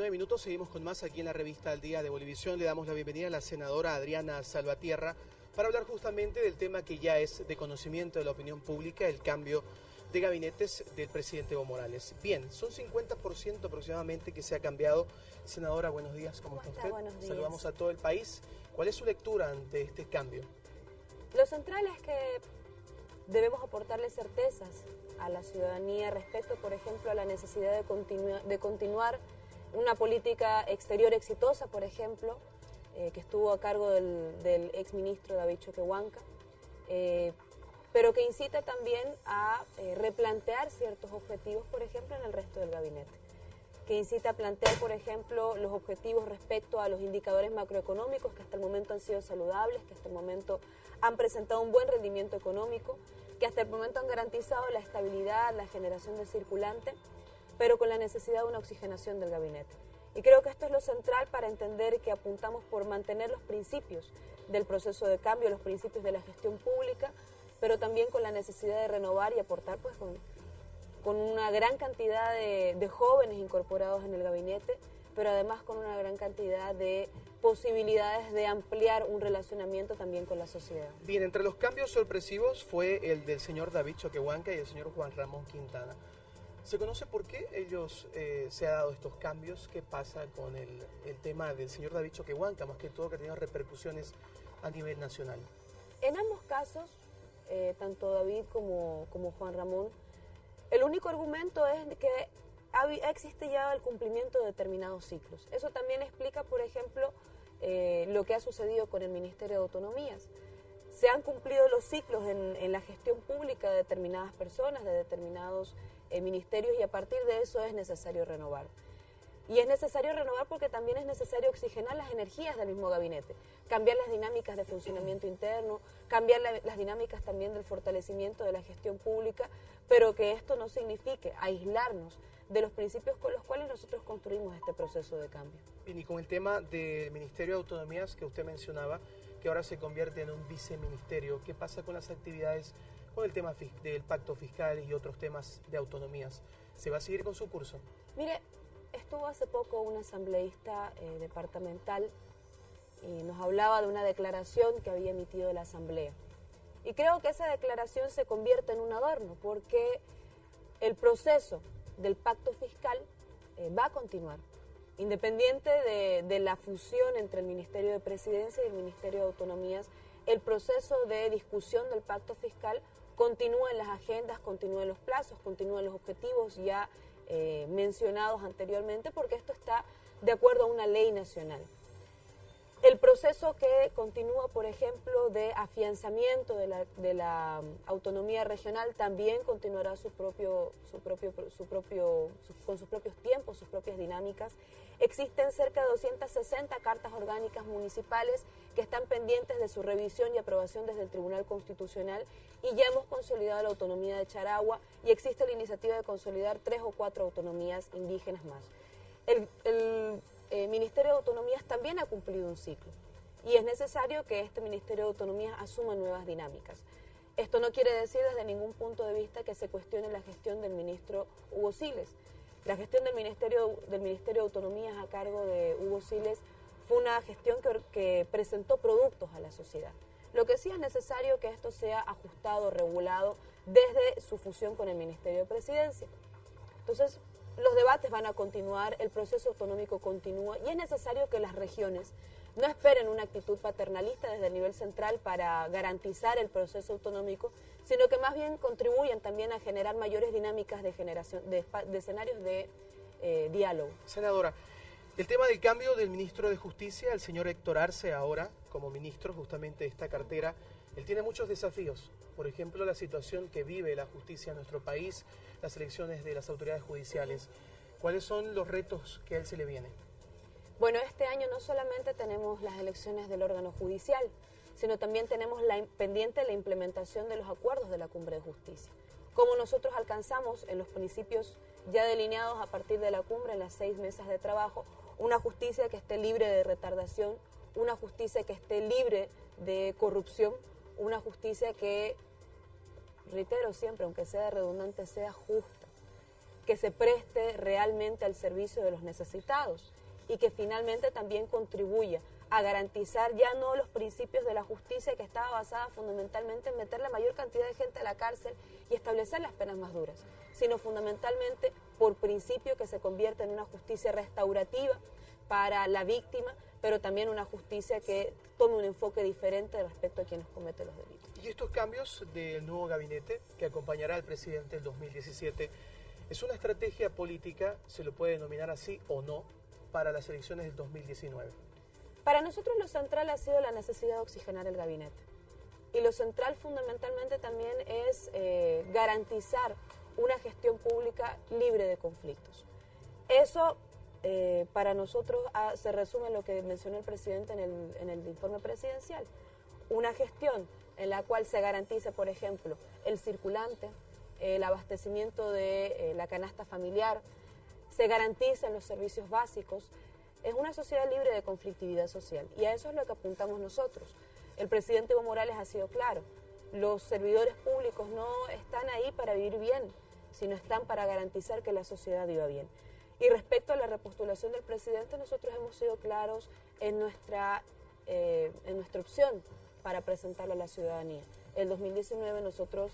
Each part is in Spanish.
49 minutos, seguimos con más aquí en la revista Al Día de Bolivisión. Le damos la bienvenida a la senadora Adriana Salvatierra para hablar justamente del tema que ya es de conocimiento de la opinión pública, el cambio de gabinetes del presidente Evo Morales. Bien, son 50% aproximadamente que se ha cambiado. Senadora, buenos días, ¿cómo está usted? Buenos días. Saludamos a todo el país. ¿Cuál es su lectura ante este cambio? Lo central es que debemos aportarle certezas a la ciudadanía respecto, por ejemplo, a la necesidad de continuar una política exterior exitosa, por ejemplo, que estuvo a cargo del exministro David Choquehuanca, pero que incita también a replantear ciertos objetivos, por ejemplo, en el resto del gabinete, que incita a plantear, por ejemplo, los objetivos respecto a los indicadores macroeconómicos que hasta el momento han sido saludables, que hasta el momento han presentado un buen rendimiento económico, que hasta el momento han garantizado la estabilidad, la generación de circulante, pero con la necesidad de una oxigenación del gabinete. Y creo que esto es lo central para entender que apuntamos por mantener los principios del proceso de cambio, los principios de la gestión pública, pero también con la necesidad de renovar y aportar pues con una gran cantidad de jóvenes incorporados en el gabinete, pero además con una gran cantidad de posibilidades de ampliar un relacionamiento también con la sociedad. Bien, entre los cambios sorpresivos fue el del señor David Choquehuanca y el señor Juan Ramón Quintana. ¿Se conoce por qué ellos se han dado estos cambios? ¿Qué pasa con el tema del señor David Choquehuanca, más que todo que ha tenido repercusiones a nivel nacional? En ambos casos, tanto David como Juan Ramón, el único argumento es que existe ya el cumplimiento de determinados ciclos. Eso también explica, por ejemplo, lo que ha sucedido con el Ministerio de Autonomías. Se han cumplido los ciclos en la gestión pública de determinadas personas, de determinados ministerios, y a partir de eso es necesario renovar. Y es necesario renovar porque también es necesario oxigenar las energías del mismo gabinete, cambiar las dinámicas de funcionamiento interno, cambiar las dinámicas también del fortalecimiento de la gestión pública, pero que esto no signifique aislarnos de los principios con los cuales nosotros construimos este proceso de cambio. Bien, y con el tema del Ministerio de Autonomías que usted mencionaba, que ahora se convierte en un viceministerio, ¿qué pasa con las actividades, con el tema del pacto fiscal y otros temas de autonomías? ¿Se va a seguir con su curso? Mire, estuvo hace poco un asambleísta departamental y nos hablaba de una declaración que había emitido la asamblea. Y creo que esa declaración se convierte en un adorno porque el proceso del pacto fiscal va a continuar, independiente de la fusión entre el Ministerio de Presidencia y el Ministerio de Autonomías. El proceso de discusión del pacto fiscal continúa en las agendas, continúa en los plazos, continúa en los objetivos ya mencionados anteriormente, porque esto está de acuerdo a una ley nacional. El proceso que continúa, por ejemplo, de afianzamiento de la autonomía regional también continuará con sus propios tiempos, sus propias dinámicas. Existen cerca de 260 cartas orgánicas municipales que están pendientes de su revisión y aprobación desde el Tribunal Constitucional, y ya hemos consolidado la autonomía de Charagua y existe la iniciativa de consolidar 3 o 4 autonomías indígenas más. El Ministerio de Autonomías también ha cumplido un ciclo y es necesario que este Ministerio de Autonomías asuma nuevas dinámicas. Esto no quiere decir desde ningún punto de vista que se cuestione la gestión del ministro Hugo Siles. La gestión del Ministerio de Autonomías a cargo de Hugo Siles fue una gestión que presentó productos a la sociedad. Lo que sí es necesario que esto sea ajustado, regulado desde su fusión con el Ministerio de Presidencia. Entonces, los debates van a continuar, el proceso autonómico continúa y es necesario que las regiones no esperen una actitud paternalista desde el nivel central para garantizar el proceso autonómico, sino que más bien contribuyan también a generar mayores dinámicas de generación de escenarios de diálogo. Senadora, el tema del cambio del ministro de Justicia, el señor Héctor Arce, ahora como ministro justamente de esta cartera, él tiene muchos desafíos. Por ejemplo, la situación que vive la justicia en nuestro país, las elecciones de las autoridades judiciales. ¿Cuáles son los retos que a él se le vienen? Bueno, este año no solamente tenemos las elecciones del órgano judicial, sino también tenemos pendiente la implementación de los acuerdos de la Cumbre de Justicia. Como nosotros alcanzamos en los principios ya delineados a partir de la cumbre en las 6 mesas de trabajo, una justicia que esté libre de retardación, una justicia que esté libre de corrupción, una justicia que, reitero siempre, aunque sea redundante, sea justa, que se preste realmente al servicio de los necesitados y que finalmente también contribuya a garantizar ya no los principios de la justicia que estaba basada fundamentalmente en meter la mayor cantidad de gente a la cárcel y establecer las penas más duras, sino fundamentalmente por principio que se convierta en una justicia restaurativa para la víctima, pero también una justicia que tome un enfoque diferente respecto a quienes cometen los delitos. Y estos cambios del nuevo gabinete que acompañará al presidente en 2017, ¿es una estrategia política, se lo puede denominar así o no, para las elecciones del 2019? Para nosotros lo central ha sido la necesidad de oxigenar el gabinete. Y lo central fundamentalmente también es garantizar una gestión pública libre de conflictos. Eso para nosotros se resume en lo que mencionó el presidente en el informe presidencial. Una gestión en la cual se garantice, por ejemplo, el circulante, el abastecimiento de la canasta familiar, se garanticen los servicios básicos. Es una sociedad libre de conflictividad social y a eso es lo que apuntamos nosotros. El presidente Evo Morales ha sido claro, los servidores públicos no están ahí para vivir bien, sino están para garantizar que la sociedad viva bien. Y respecto a la repostulación del presidente, nosotros hemos sido claros en nuestra opción para presentarlo a la ciudadanía. El 2019 nosotros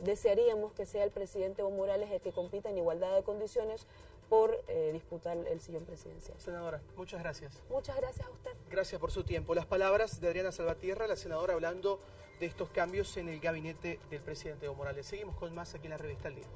desearíamos que sea el presidente Evo Morales el que compita en igualdad de condiciones por disputar el sillón presidencial. Senadora, muchas gracias. Muchas gracias a usted. Gracias por su tiempo. Las palabras de Adriana Salvatierra, la senadora, hablando de estos cambios en el gabinete del presidente Evo Morales. Seguimos con más aquí en la Revista al Día.